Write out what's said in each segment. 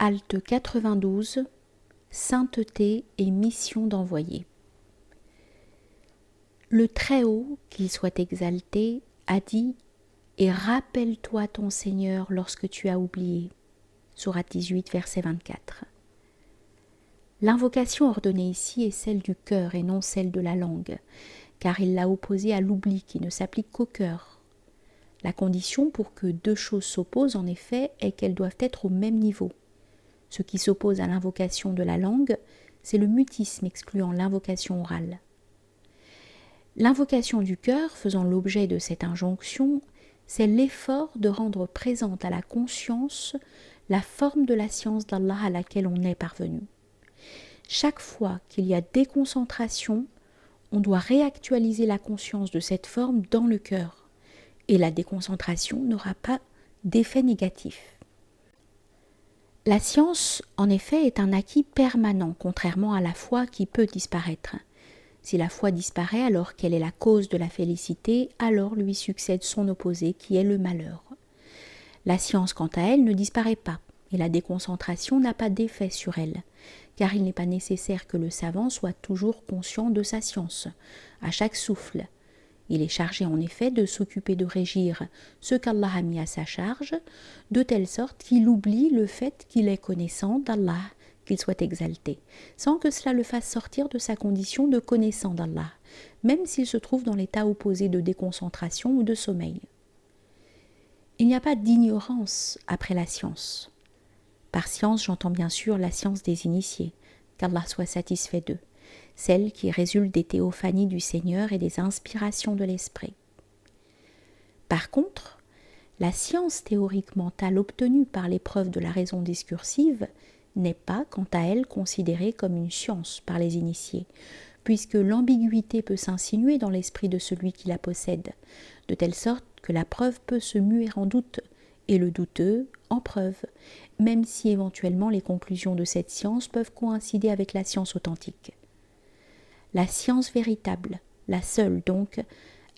Halte 92, sainteté et mission d'envoyé. Le Très-Haut, qu'il soit exalté, a dit « Et rappelle-toi ton Seigneur lorsque tu as oublié » Sourate 18, verset 24. L'invocation ordonnée ici est celle du cœur et non celle de la langue, car il l'a opposée à l'oubli qui ne s'applique qu'au cœur. La condition pour que deux choses s'opposent en effet est qu'elles doivent être au même niveau. Ce qui s'oppose à l'invocation de la langue, c'est le mutisme excluant l'invocation orale. L'invocation du cœur, faisant l'objet de cette injonction, c'est l'effort de rendre présente à la conscience la forme de la science d'Allah à laquelle on est parvenu. Chaque fois qu'il y a déconcentration, on doit réactualiser la conscience de cette forme dans le cœur, et la déconcentration n'aura pas d'effet négatif. La science, en effet, est un acquis permanent, contrairement à la foi qui peut disparaître. Si la foi disparaît alors qu'elle est la cause de la félicité, alors lui succède son opposé qui est le malheur. La science, quant à elle, ne disparaît pas, et la déconcentration n'a pas d'effet sur elle, car il n'est pas nécessaire que le savant soit toujours conscient de sa science, à chaque souffle. Il est chargé en effet de s'occuper de régir ce qu'Allah a mis à sa charge, de telle sorte qu'il oublie le fait qu'il est connaissant d'Allah, qu'il soit exalté, sans que cela le fasse sortir de sa condition de connaissant d'Allah, même s'il se trouve dans l'état opposé de déconcentration ou de sommeil. Il n'y a pas d'ignorance après la science. Par science, j'entends bien sûr la science des initiés, qu'Allah soit satisfait d'eux, celle qui résulte des théophanies du Seigneur et des inspirations de l'Esprit. Par contre, la science théorique mentale obtenue par l'épreuve de la raison discursive n'est pas, quant à elle, considérée comme une science par les initiés, puisque l'ambiguïté peut s'insinuer dans l'esprit de celui qui la possède, de telle sorte que la preuve peut se muer en doute, et le douteux en preuve, même si éventuellement les conclusions de cette science peuvent coïncider avec la science authentique. La science véritable, la seule donc,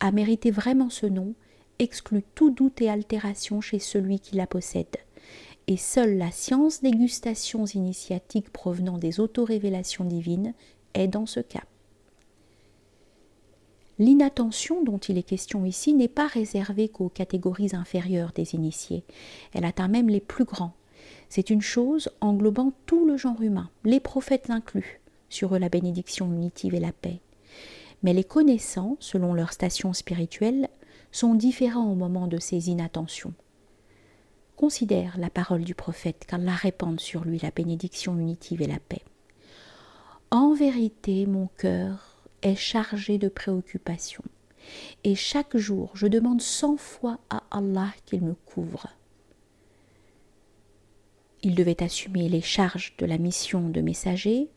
à mériter vraiment ce nom, exclut tout doute et altération chez celui qui la possède. Et seule la science des gustations initiatiques provenant des autorévélations divines est dans ce cas. L'inattention dont il est question ici n'est pas réservée qu'aux catégories inférieures des initiés. Elle atteint même les plus grands. C'est une chose englobant tout le genre humain, les prophètes inclus, sur eux la bénédiction unitive et la paix. Mais les connaissants, selon leur station spirituelle, sont différents au moment de ces inattentions. Considère la parole du prophète qu'Allah répande sur lui la bénédiction unitive et la paix. En vérité, mon cœur est chargé de préoccupations, et chaque jour je demande 100 fois à Allah qu'il me couvre. Il devait assumer les charges de la mission de messager,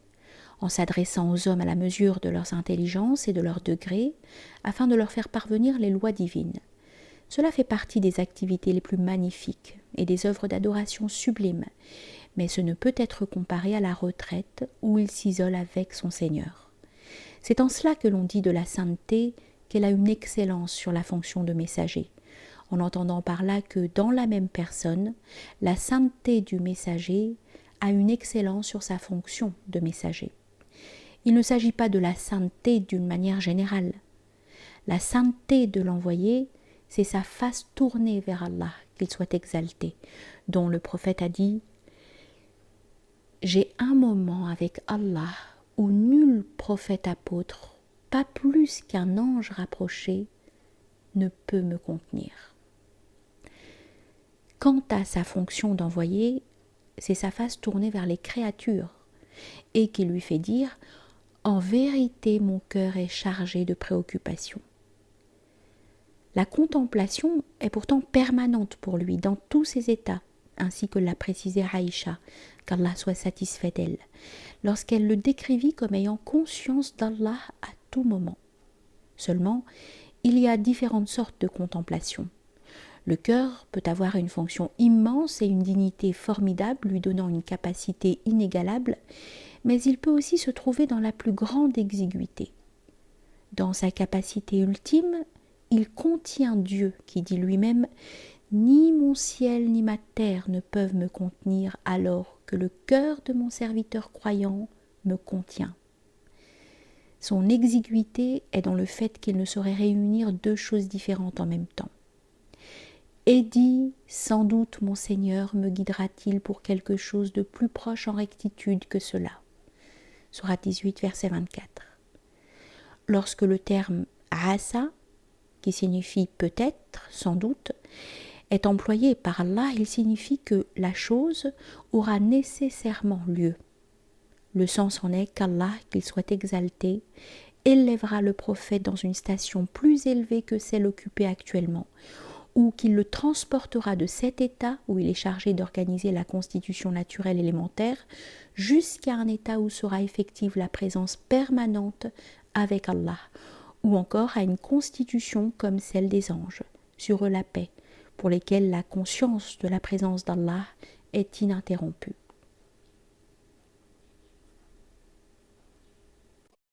en s'adressant aux hommes à la mesure de leurs intelligences et de leurs degrés, afin de leur faire parvenir les lois divines. Cela fait partie des activités les plus magnifiques et des œuvres d'adoration sublimes, mais ce ne peut être comparé à la retraite où il s'isole avec son Seigneur. C'est en cela que l'on dit de la sainteté qu'elle a une excellence sur la fonction de messager, en entendant par là que dans la même personne, la sainteté du messager a une excellence sur sa fonction de messager. Il ne s'agit pas de la sainteté d'une manière générale. La sainteté de l'envoyé, c'est sa face tournée vers Allah, qu'il soit exalté, dont le prophète a dit « J'ai un moment avec Allah où nul prophète apôtre, pas plus qu'un ange rapproché, ne peut me contenir. » Quant à sa fonction d'envoyé, c'est sa face tournée vers les créatures, et qui lui fait dire « En vérité, mon cœur est chargé de préoccupations. » La contemplation est pourtant permanente pour lui dans tous ses états, ainsi que l'a précisé Aïcha, qu'Allah soit satisfait d'elle, lorsqu'elle le décrivit comme ayant conscience d'Allah à tout moment. Seulement, il y a différentes sortes de contemplation. Le cœur peut avoir une fonction immense et une dignité formidable, lui donnant une capacité inégalable, mais il peut aussi se trouver dans la plus grande exiguïté. Dans sa capacité ultime, il contient Dieu qui dit lui-même « Ni mon ciel ni ma terre ne peuvent me contenir alors que le cœur de mon serviteur croyant me contient. Son exiguïté est dans le fait qu'il ne saurait réunir deux choses différentes en même temps. Et dit, sans doute mon Seigneur me guidera-t-il pour quelque chose de plus proche en rectitude que cela. Sourate 18, verset 24. Lorsque le terme asa, qui signifie peut-être, sans doute, est employé par Allah, il signifie que la chose aura nécessairement lieu. Le sens en est qu'Allah, qu'il soit exalté, élèvera le prophète dans une station plus élevée que celle occupée actuellement, ou qu'il le transportera de cet état où il est chargé d'organiser la constitution naturelle élémentaire jusqu'à un état où sera effective la présence permanente avec Allah, ou encore à une constitution comme celle des anges, sur eux la paix, pour lesquels la conscience de la présence d'Allah est ininterrompue.